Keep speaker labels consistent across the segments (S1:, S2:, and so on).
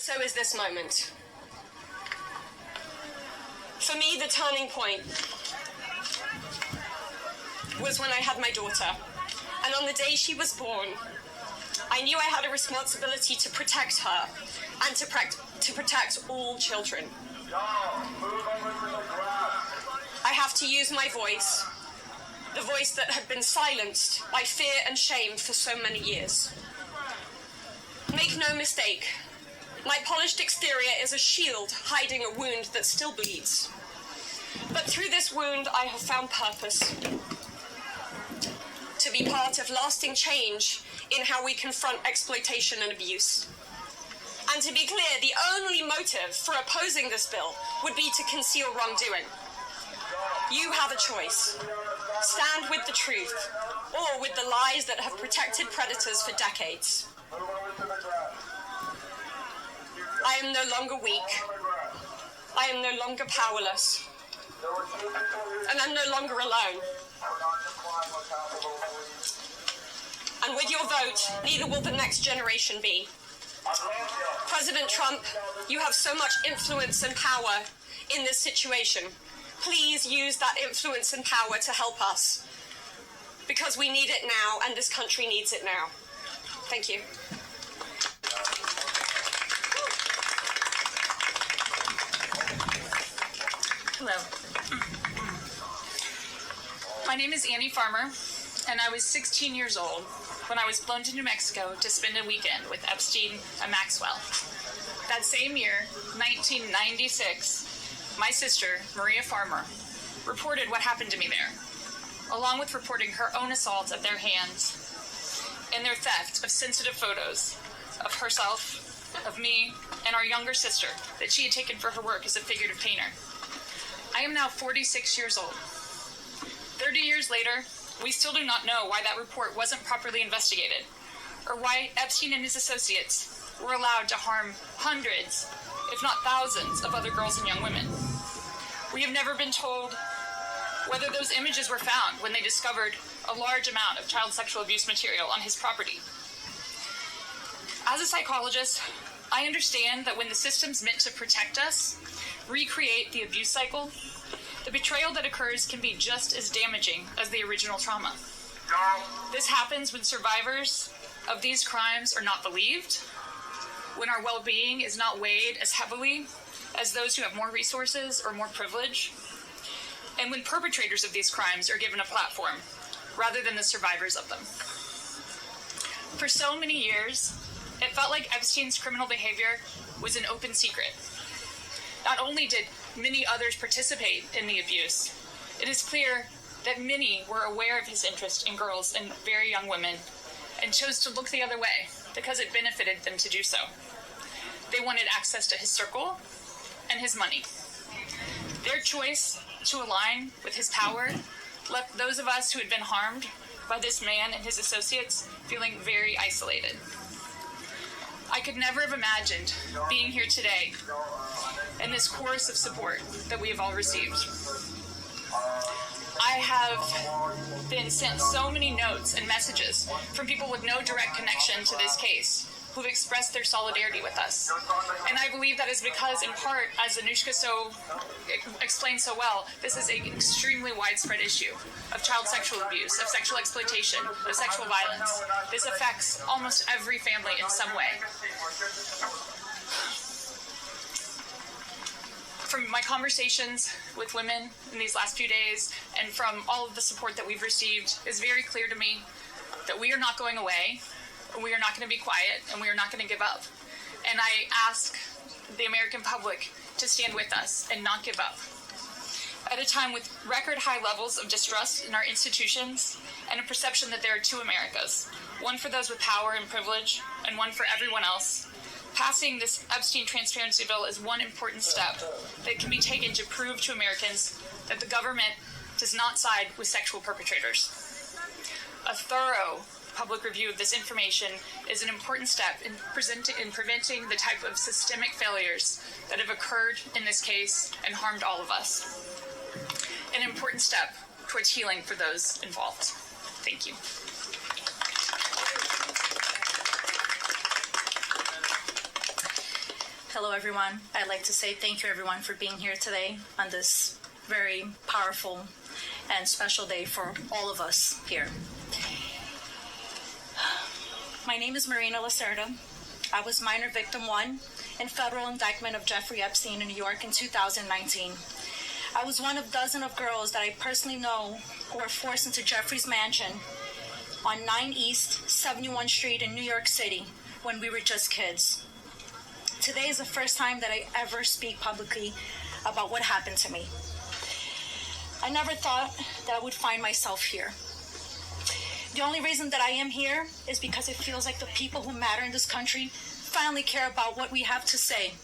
S1: So is this moment. For me, the turning point was when I had my daughter. And on the day she was born, I knew I had a responsibility to protect her and to protect all children. I have to use my voice, the voice that had been silenced by fear and shame for so many years. Make no mistake, my polished exterior is a shield hiding a wound that still bleeds. But through this wound, I have found purpose. To be part of lasting change in how we confront exploitation and abuse. And to be clear, the only motive for opposing this bill would be to conceal wrongdoing. You have a choice. Stand with the truth, or with the lies that have protected predators for decades. I am no longer weak. I am no longer powerless. And I'm no longer alone. And with your vote, neither will the next generation be. President Trump, you have so much influence and power in this situation. Please use that influence and power to help us. Because we need it now, and this country needs it now. Thank you.
S2: Hello. My name is Annie Farmer, and I was 16 years old when I was flown to New Mexico to spend a weekend with Epstein and Maxwell. That same year, 1996, my sister, Maria Farmer, reported what happened to me there, along with reporting her own assault at their hands and their theft of sensitive photos of herself, of me, and our younger sister that she had taken for her work as a figurative painter. I am now 46 years old. 30 years later, we still do not know why that report wasn't properly investigated, or why Epstein and his associates were allowed to harm hundreds, if not thousands, of other girls and young women. We have never been told whether those images were found when they discovered a large amount of child sexual abuse material on his property. As a psychologist, I understand that when the systems meant to protect us recreate the abuse cycle, the betrayal that occurs can be just as damaging as the original trauma. This happens when survivors of these crimes are not believed, when our well-being is not weighed as heavily as those who have more resources or more privilege, and when perpetrators of these crimes are given a platform rather than the survivors of them. For so many years, it felt like Epstein's criminal behavior was an open secret. Not only did many others participate in the abuse, it is clear that many were aware of his interest in girls and very young women and chose to look the other way because it benefited them to do so. They wanted access to his circle and his money. Their choice to align with his power left those of us who had been harmed by this man and his associates feeling very isolated. I could never have imagined being here today and this chorus of support that we have all received. I have been sent so many notes and messages from people with no direct connection to this case who've expressed their solidarity with us. And I believe that is because, in part, as Anushka explained so well, this is an extremely widespread issue of child sexual abuse, of sexual exploitation, of sexual violence. This affects almost every family in some way. From my conversations with women in these last few days and from all of the support that we've received, it's very clear to me that we are not going away, we are not going to be quiet, and we are not going to give up. And I ask the American public to stand with us and not give up. At a time with record high levels of distrust in our institutions and a perception that there are two Americas, one for those with power and privilege and one for everyone else, passing this Epstein transparency bill is one important step that can be taken to prove to Americans that the government does not side with sexual perpetrators. A thorough public review of this information is an important step in preventing the type of systemic failures that have occurred in this case and harmed all of us. An important step towards healing for those involved. Thank you.
S3: Hello, everyone. I'd like to say thank you, everyone, for being here today on this very powerful and special day for all of us here. My name is Marina Lacerda. I was minor victim 1 in federal indictment of Jeffrey Epstein in New York in 2019. I was one of dozens of girls that I personally know who were forced into Jeffrey's mansion on 9 East 71 Street in New York City when we were just kids. Today is the first time that I ever speak publicly about what happened to me. I never thought that I would find myself here. The only reason that I am here is because it feels like the people who matter in this country finally care about what we have to say.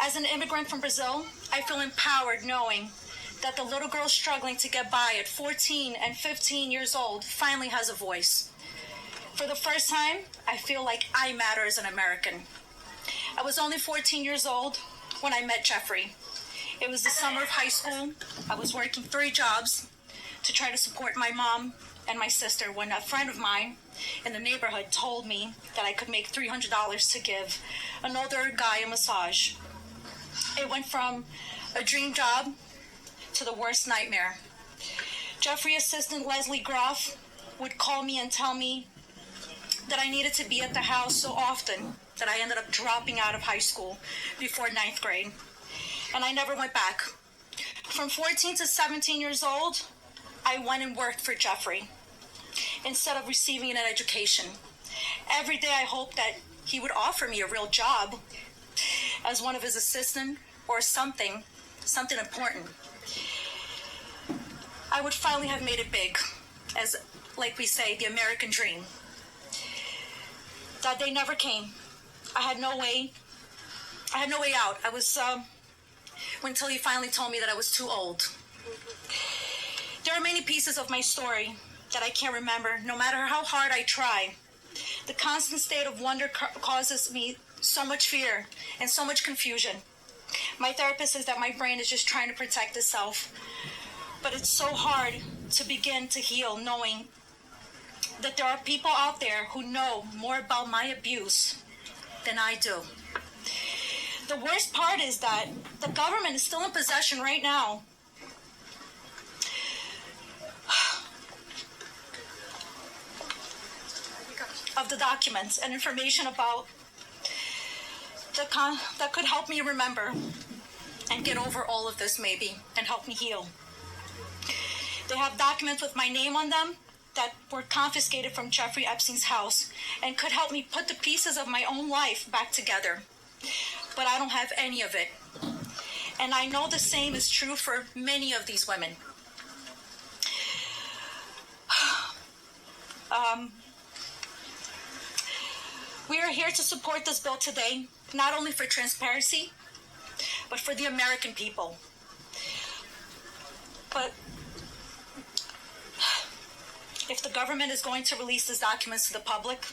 S3: As an immigrant from Brazil, I feel empowered knowing that the little girl struggling to get by at 14 and 15 years old finally has a voice. For the first time, I feel like I matter as an American. I was only 14 years old when I met Jeffrey. It was the summer of high school. I was working 3 jobs to try to support my mom and my sister when a friend of mine in the neighborhood told me that I could make $300 to give an older guy a massage. It went from a dream job to the worst nightmare. Jeffrey assistant Leslie Groff would call me and tell me that I needed to be at the house so often that I ended up dropping out of high school before 9th grade. And I never went back. From 14 to 17 years old, I went and worked for Jeffrey instead of receiving an education. Every day I hoped that he would offer me a real job as one of his assistants or something important. I would finally have made it big, as, like we say, the American dream. That day never came. I had no way out. I was, until he finally told me that I was too old. There are many pieces of my story that I can't remember, no matter how hard I try. The constant state of wonder causes me so much fear and so much confusion. My therapist says that my brain is just trying to protect itself. But it's so hard to begin to heal knowing that there are people out there who know more about my abuse than I do. The worst part is that the government is still in possession right now of the documents and information about that could help me remember and get over all of this maybe and help me heal. They have documents with my name on them that were confiscated from Jeffrey Epstein's house and could help me put the pieces of my own life back together. But I don't have any of it. And I know the same is true for many of these women. We are here to support this bill today, not only for transparency, but for the American people. But if the government is going to release these documents to the public,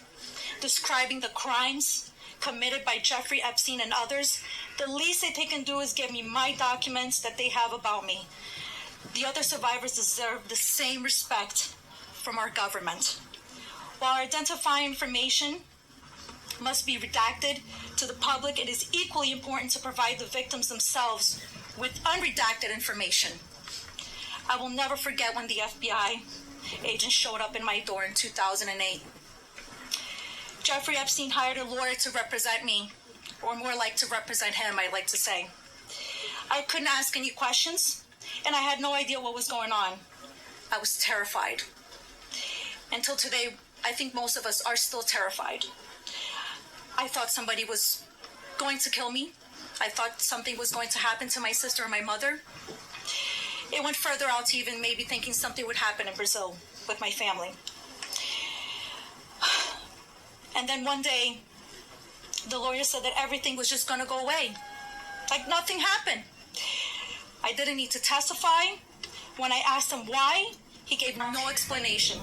S3: describing the crimes committed by Jeffrey Epstein and others, the least that they can do is give me my documents that they have about me. The other survivors deserve the same respect from our government. While identifying information must be redacted to the public, it is equally important to provide the victims themselves with unredacted information. I will never forget when the FBI agent showed up in my door in 2008. Jeffrey Epstein hired a lawyer to represent me, or more like to represent him, I like to say. I couldn't ask any questions, and I had no idea what was going on. I was terrified. Until today, I think most of us are still terrified. I thought somebody was going to kill me. I thought something was going to happen to my sister or my mother. It went further out to even maybe thinking something would happen in Brazil with my family. And then one day, the lawyer said that everything was just going to go away. Like nothing happened. I didn't need to testify. When I asked him why, he gave no explanation.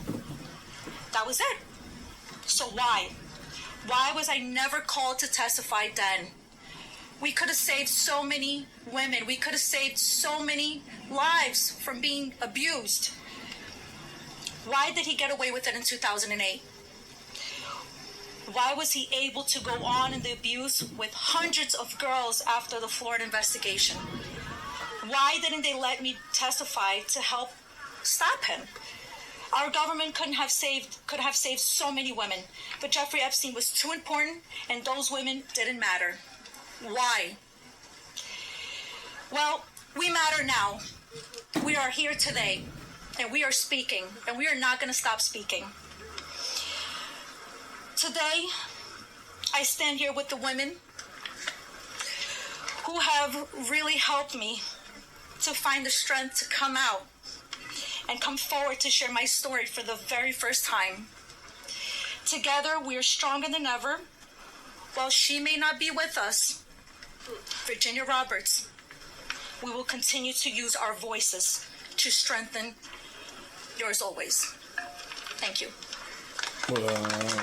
S3: That was it. So why? Why was I never called to testify then? We could have saved so many women. We could have saved so many lives from being abused. Why did he get away with it in 2008? Why was he able to go on in the abuse with hundreds of girls after the Florida investigation? Why didn't they let me testify to help stop him? Our government could have saved so many women, but Jeffrey Epstein was too important, and those women didn't matter. Why? Well, we matter now. We are here today, and we are speaking, and we are not going to stop speaking. Today, I stand here with the women who have really helped me to find the strength to come out and come forward to share my story for the very first time. Together, we are stronger than ever. While she may not be with us, Virginia Roberts, we will continue to use our voices to strengthen yours always. Thank you.
S4: Well,